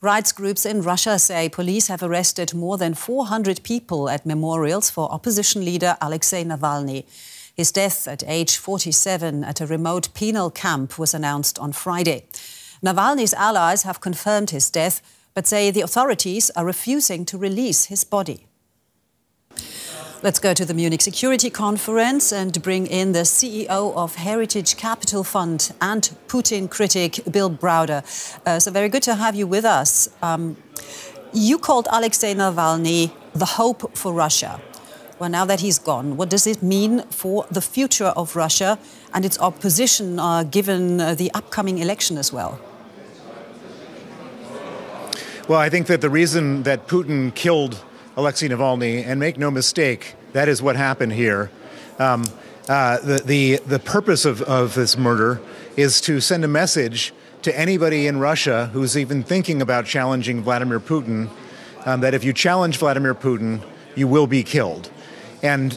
Rights groups in Russia say police have arrested more than 400 people at memorials for opposition leader Alexei Navalny. His death at age 47 at a remote penal camp was announced on Friday. Navalny's allies have confirmed his death, but say the authorities are refusing to release his body. Let's go to the Munich Security Conference and bring in the CEO of Hermitage Capital Fund and Putin critic Bill Browder. So very good to have you with us. You called Alexei Navalny the hope for Russia. Well, now that he's gone, what does it mean for the future of Russia and its opposition, given the upcoming election as well? Well, I think that the reason that Putin killed Alexei Navalny, and make no mistake, that is what happened here. The purpose of this murder is to send a message to anybody in Russia who's even thinking about challenging Vladimir Putin, that if you challenge Vladimir Putin, you will be killed. And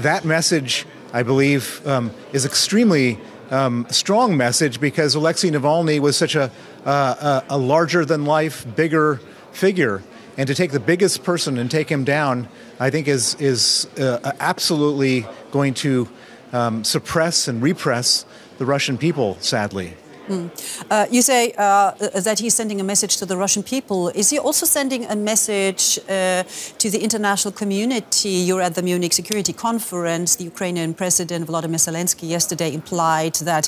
that message, I believe, is extremely strong message because Alexei Navalny was such a larger-than-life, bigger figure. And to take the biggest person and take him down, I think is absolutely going to suppress and repress the Russian people, sadly. You say that he's sending a message to the Russian people. Is he also sending a message to the international community? You're at the Munich Security Conference. The Ukrainian President Vladimir Zelensky yesterday implied that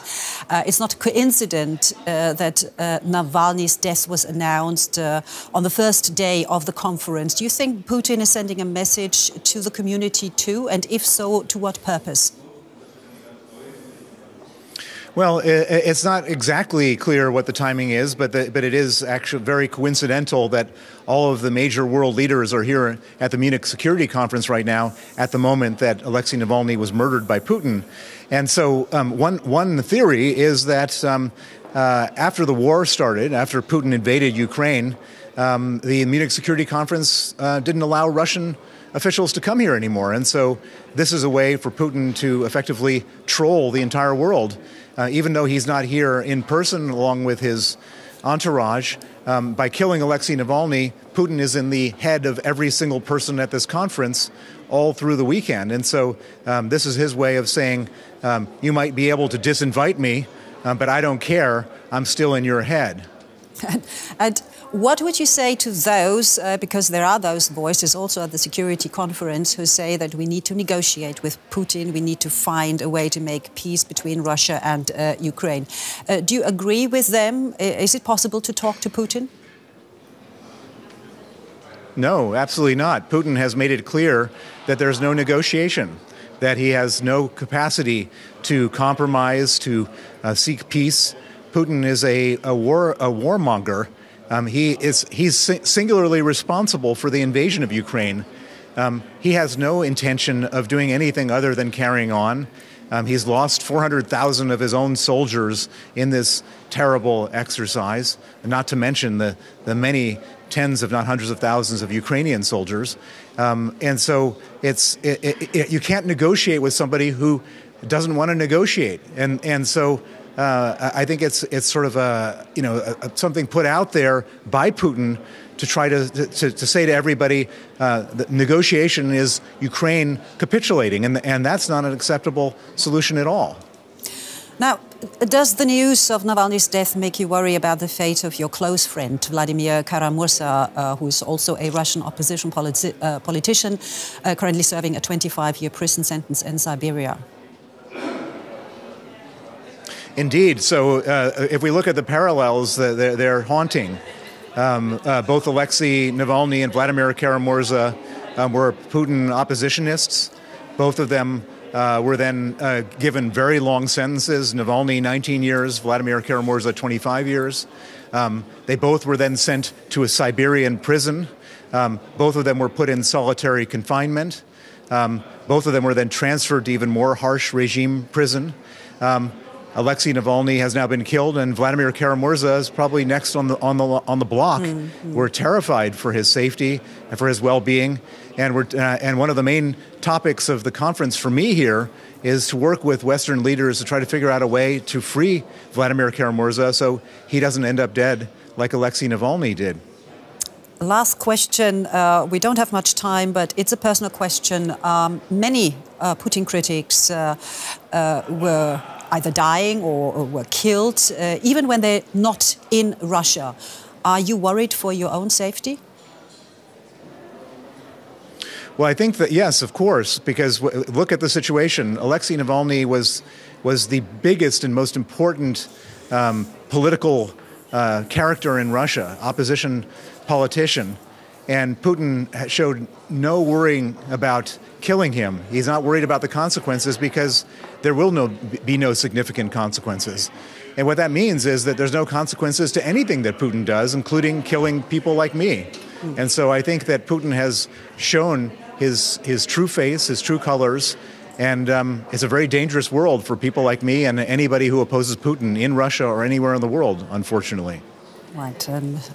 it's not a coincidence that Navalny's death was announced on the first day of the conference. Do you think Putin is sending a message to the community too? And if so, to what purpose? Well, it's not exactly clear what the timing is, but it is actually very coincidental that all of the major world leaders are here at the Munich Security Conference right now at the moment that Alexei Navalny was murdered by Putin. And so one theory is that after the war started, after Putin invaded Ukraine, the Munich Security Conference didn't allow Russian officials to come here anymore. And so this is a way for Putin to effectively troll the entire world. Even though he's not here in person along with his entourage, by killing Alexei Navalny, Putin is in the head of every single person at this conference all through the weekend. And so this is his way of saying, you might be able to disinvite me, but I don't care. I'm still in your head. And what would you say to those, because there are those voices also at the security conference who say that we need to negotiate with Putin, we need to find a way to make peace between Russia and Ukraine. Do you agree with them? Is it possible to talk to Putin? No, absolutely not. Putin has made it clear that there's no negotiation, that he has no capacity to compromise, to seek peace. Putin is a warmonger. He's singularly responsible for the invasion of Ukraine. He has no intention of doing anything other than carrying on. He's lost 400,000 of his own soldiers in this terrible exercise, not to mention the many tens, if not hundreds of thousands of Ukrainian soldiers. And so you can't negotiate with somebody who doesn't want to negotiate. And so I think it's sort of something put out there by Putin to try to say to everybody that negotiation is Ukraine capitulating, and that's not an acceptable solution at all. Now, does the news of Navalny's death make you worry about the fate of your close friend, Vladimir Kamura, who is also a Russian opposition politician, currently serving a 25-year prison sentence in Siberia? Indeed. So if we look at the parallels, they're haunting. Both Alexei Navalny and Vladimir Kamura were Putin oppositionists. Both of them were then given very long sentences. Navalny, 19 years, Vladimir Kamura, 25 years. They both were then sent to a Siberian prison. Both of them were put in solitary confinement. Both of them were then transferred to even more harsh regime prison. Alexei Navalny has now been killed, and Vladimir Kamura is probably next on the block. We're terrified for his safety and for his well-being, and one of the main topics of the conference for me here is to work with Western leaders to try to figure out a way to free Vladimir Kamura so he doesn't end up dead like Alexei Navalny did. Last question. We don't have much time, but it's a personal question. Many Putin critics were either dying or were killed, even when they're not in Russia. Are you worried for your own safety? Well, I think that, yes, of course, because look at the situation. Alexei Navalny was the biggest and most important political character in Russia, opposition politician, and Putin showed no worrying about killing him. He's not worried about the consequences because there will be no significant consequences. And what that means is that there's no consequences to anything that Putin does, including killing people like me. And so I think that Putin has shown his true face, his true colors, and it's a very dangerous world for people like me and anybody who opposes Putin in Russia or anywhere in the world, unfortunately. Right.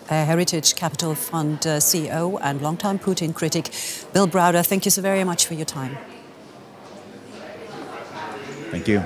Hermitage Capital Fund CEO and longtime Putin critic Bill Browder, thank you so very much for your time. Thank you.